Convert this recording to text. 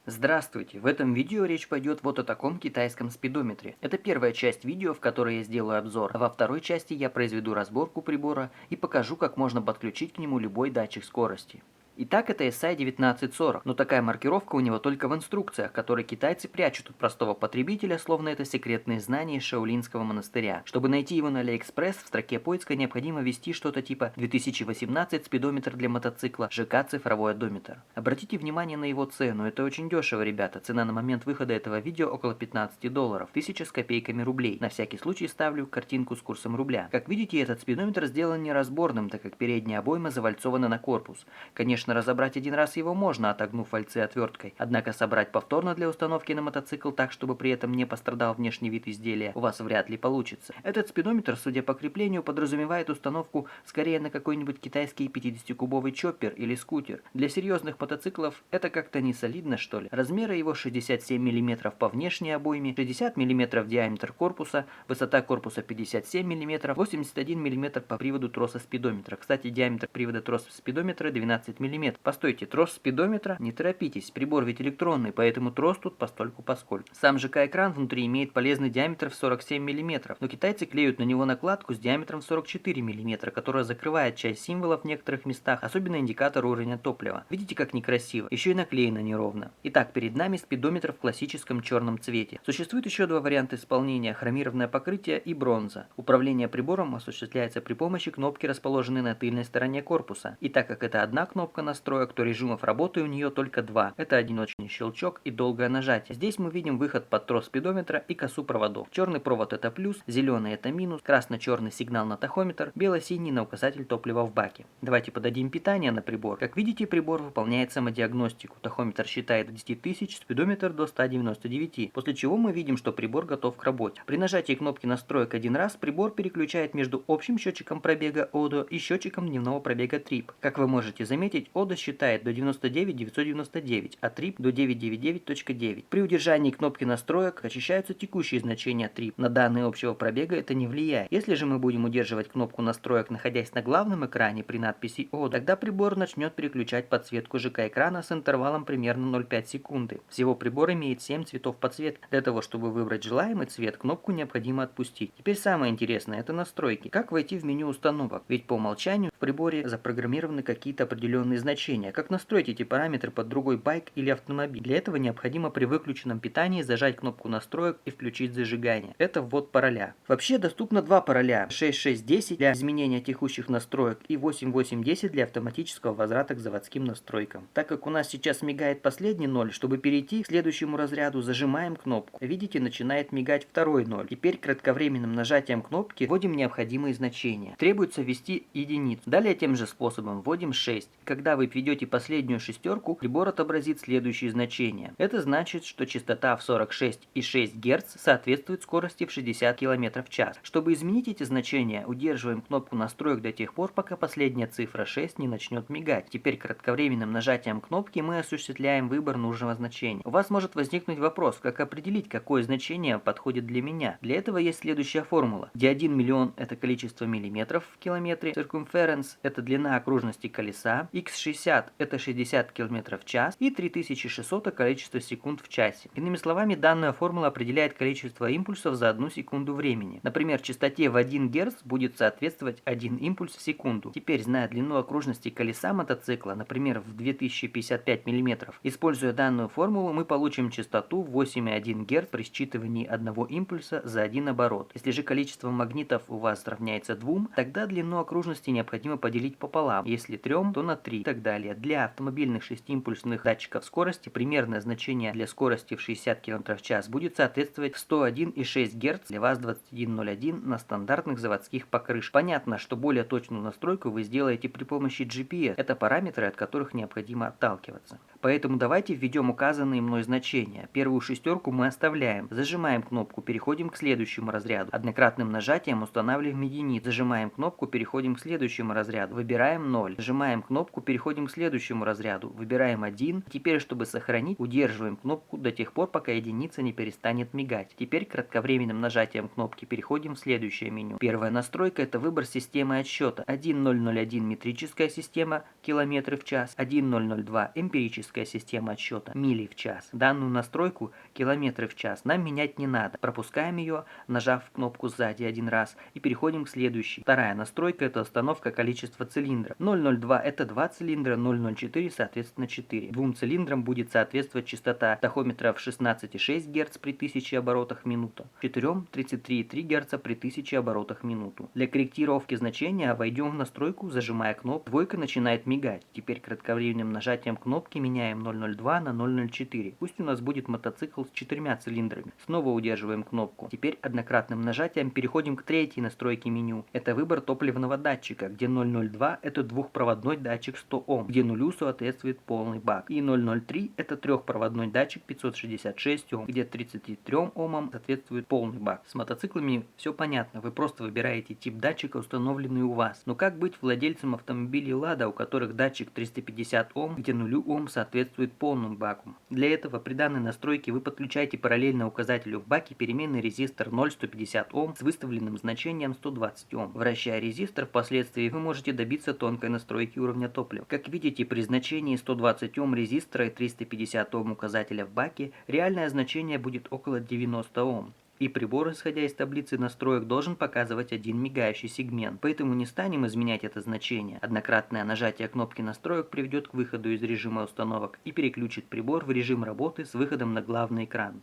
Здравствуйте! В этом видео речь пойдет вот о таком китайском спидометре. Это первая часть видео, в которой я сделаю обзор, а во второй части я произведу разборку прибора и покажу, как можно подключить к нему любой датчик скорости. Итак, это SI-1940, но такая маркировка у него только в инструкциях, которые китайцы прячут от простого потребителя, словно это секретные знания из Шаолинского монастыря. Чтобы найти его на AliExpress, в строке поиска необходимо ввести что-то типа 2018 спидометр для мотоцикла, ЖК цифровой одометр. Обратите внимание на его цену, это очень дешево, ребята. Цена на момент выхода этого видео около $15, 1000 с копейками рублей. На всякий случай ставлю картинку с курсом рубля. Как видите, этот спидометр сделан неразборным, так как передняя обойма завальцована на корпус. Конечно, разобрать один раз его можно, отогнув фальцы отверткой. Однако собрать повторно для установки на мотоцикл так, чтобы при этом не пострадал внешний вид изделия, у вас вряд ли получится. Этот спидометр, судя по креплению, подразумевает установку скорее на какой-нибудь китайский 50-кубовый чоппер или скутер. Для серьезных мотоциклов это как-то не солидно, что ли. Размеры его 67 мм по внешней обойме, 60 мм диаметр корпуса, высота корпуса 57 мм, 81 мм по приводу троса спидометра. Кстати, диаметр привода троса спидометра 12 мм. Постойте, трос спидометра? Не торопитесь, прибор ведь электронный, поэтому трос тут постольку-поскольку. Сам ЖК-экран внутри имеет полезный диаметр в 47 мм, но китайцы клеют на него накладку с диаметром в 44 мм, которая закрывает часть символов в некоторых местах, особенно индикатор уровня топлива. Видите, как некрасиво? Еще и наклеено неровно. Итак, перед нами спидометр в классическом черном цвете. Существует еще два варианта исполнения: хромированное покрытие и бронза. Управление прибором осуществляется при помощи кнопки, расположенной на тыльной стороне корпуса. И так как это одна кнопка настроек, то режимов работы у нее только два. Это одиночный щелчок и долгое нажатие. Здесь мы видим выход под трос спидометра и косу проводов. Черный провод это плюс, зеленый это минус, красно-черный сигнал на тахометр, бело-синий на указатель топлива в баке. Давайте подадим питание на прибор. Как видите, прибор выполняет самодиагностику. Тахометр считает до 10 тысяч, спидометр до 199, после чего мы видим, что прибор готов к работе. При нажатии кнопки настроек один раз прибор переключает между общим счетчиком пробега ODO и счетчиком дневного пробега TRIP. Как вы можете заметить, ODO считает до 99 999, а TRIP до 999.9. При удержании кнопки настроек очищаются текущие значения TRIP. На данные общего пробега это не влияет. Если же мы будем удерживать кнопку настроек, находясь на главном экране при надписи ODO, тогда прибор начнет переключать подсветку ЖК-экрана с интервалом примерно 0,5 секунды. Всего прибор имеет 7 цветов подсветки. Для того, чтобы выбрать желаемый цвет, кнопку необходимо отпустить. Теперь самое интересное — это настройки. Как войти в меню установок? Ведь по умолчанию в приборе запрограммированы какие-то определенные значения. Как настроить эти параметры под другой байк или автомобиль? Для этого необходимо при выключенном питании зажать кнопку настроек и включить зажигание. Это ввод пароля. Вообще доступно два пароля: 6610 для изменения текущих настроек и 8810 для автоматического возврата к заводским настройкам. Так как у нас сейчас мигает последний 0, чтобы перейти к следующему разряду, зажимаем кнопку. Видите, начинает мигать второй 0. Теперь кратковременным нажатием кнопки вводим необходимые значения. Требуется ввести единицу. Далее тем же способом вводим 6. Когда вы введете последнюю шестерку, прибор отобразит следующие значения. Это значит, что частота в 46,6 Гц соответствует скорости в 60 км в час. Чтобы изменить эти значения, удерживаем кнопку настроек до тех пор, пока последняя цифра 6 не начнет мигать. Теперь кратковременным нажатием кнопки мы осуществляем выбор нужного значения. У вас может возникнуть вопрос, как определить, какое значение подходит для меня. Для этого есть следующая формула, где 1 миллион это количество миллиметров в километре, circumference это длина окружности колеса, x60 это 60 км в час и 3600 это количество секунд в часе. Иными словами, данная формула определяет количество импульсов за 1 секунду времени. Например, частоте в 1 Гц будет соответствовать 1 импульс в секунду. Теперь, зная длину окружности колеса мотоцикла, например, в 2055 мм, используя данную формулу, мы получим частоту 8,1 Гц при считывании одного импульса за один оборот. Если же количество магнитов у вас равняется 2, тогда длину окружности необходимо поделить пополам. Если 3, то на 3 и так далее. Для автомобильных 6-импульсных датчиков скорости примерное значение для скорости в 60 км в час будет соответствовать 101,6 Гц для ВАЗ-2101 на стандартных заводских покрышках. Понятно, что более точную настройку вы сделаете при помощи GPS. Это параметры, от которых необходимо отталкиваться. Поэтому давайте введем указанные мной значения. Первую шестерку мы оставляем. Зажимаем кнопку, переходим к следующему разряду. Однократным нажатием устанавливаем единицу. Зажимаем кнопку, переходим к следующему разряду. Выбираем 0. Зажимаем кнопку, переходим к следующему разряду. Выбираем 1. Теперь, чтобы сохранить, удерживаем кнопку до тех пор, пока единица не перестанет мигать. Теперь кратковременным нажатием кнопки переходим в следующее меню. Первая настройка — это выбор системы отсчета. 1001 метрическая система километры в час, 1002 эмпирическая система отсчета мили в час. Данную настройку километры в час нам менять не надо. Пропускаем ее, нажав кнопку сзади один раз, и переходим к следующей. Вторая настройка — это установка количества цилиндров. 002 это 2 цилиндра, 004 соответственно 4. Двум цилиндрам будет соответствовать частота тахометра в 16,6 Гц при 1000 оборотах в минуту, 4 33,3 Гц при 1000 оборотах в минуту. Для корректировки значения войдем в настройку, зажимая кнопку, двойка начинает мигать. Теперь кратковременным нажатием кнопки меняем 002 на 004. Пусть у нас будет мотоцикл с 4 цилиндрами. Снова удерживаем кнопку. Теперь однократным нажатием переходим к третьей настройке меню. Это выбор топливного датчика, где 002 это двухпроводной датчик 100 Ом, где нулю соответствует полный бак. И 003 это трехпроводной датчик 566 Ом, где 33 Омам соответствует полный бак. С мотоциклами все понятно, вы просто выбираете тип датчика, установленный у вас. Но как быть владельцем автомобилей Лада, у которых датчик 350 Ом, где нулю Ом соответствует полному баку? Для этого при данной настройке вы подключаете параллельно указателю в баке переменный резистор 0,150 Ом с выставленным значением 120 Ом. Вращая резистор, впоследствии вы можете добиться тонкой настройки уровня топлива. Как видите, при значении 120 Ом резистора и 350 Ом указателя в баке реальное значение будет около 90 Ом. И прибор, исходя из таблицы настроек, должен показывать один мигающий сегмент. Поэтому не станем изменять это значение. Однократное нажатие кнопки настроек приведет к выходу из режима установок и переключит прибор в режим работы с выходом на главный экран.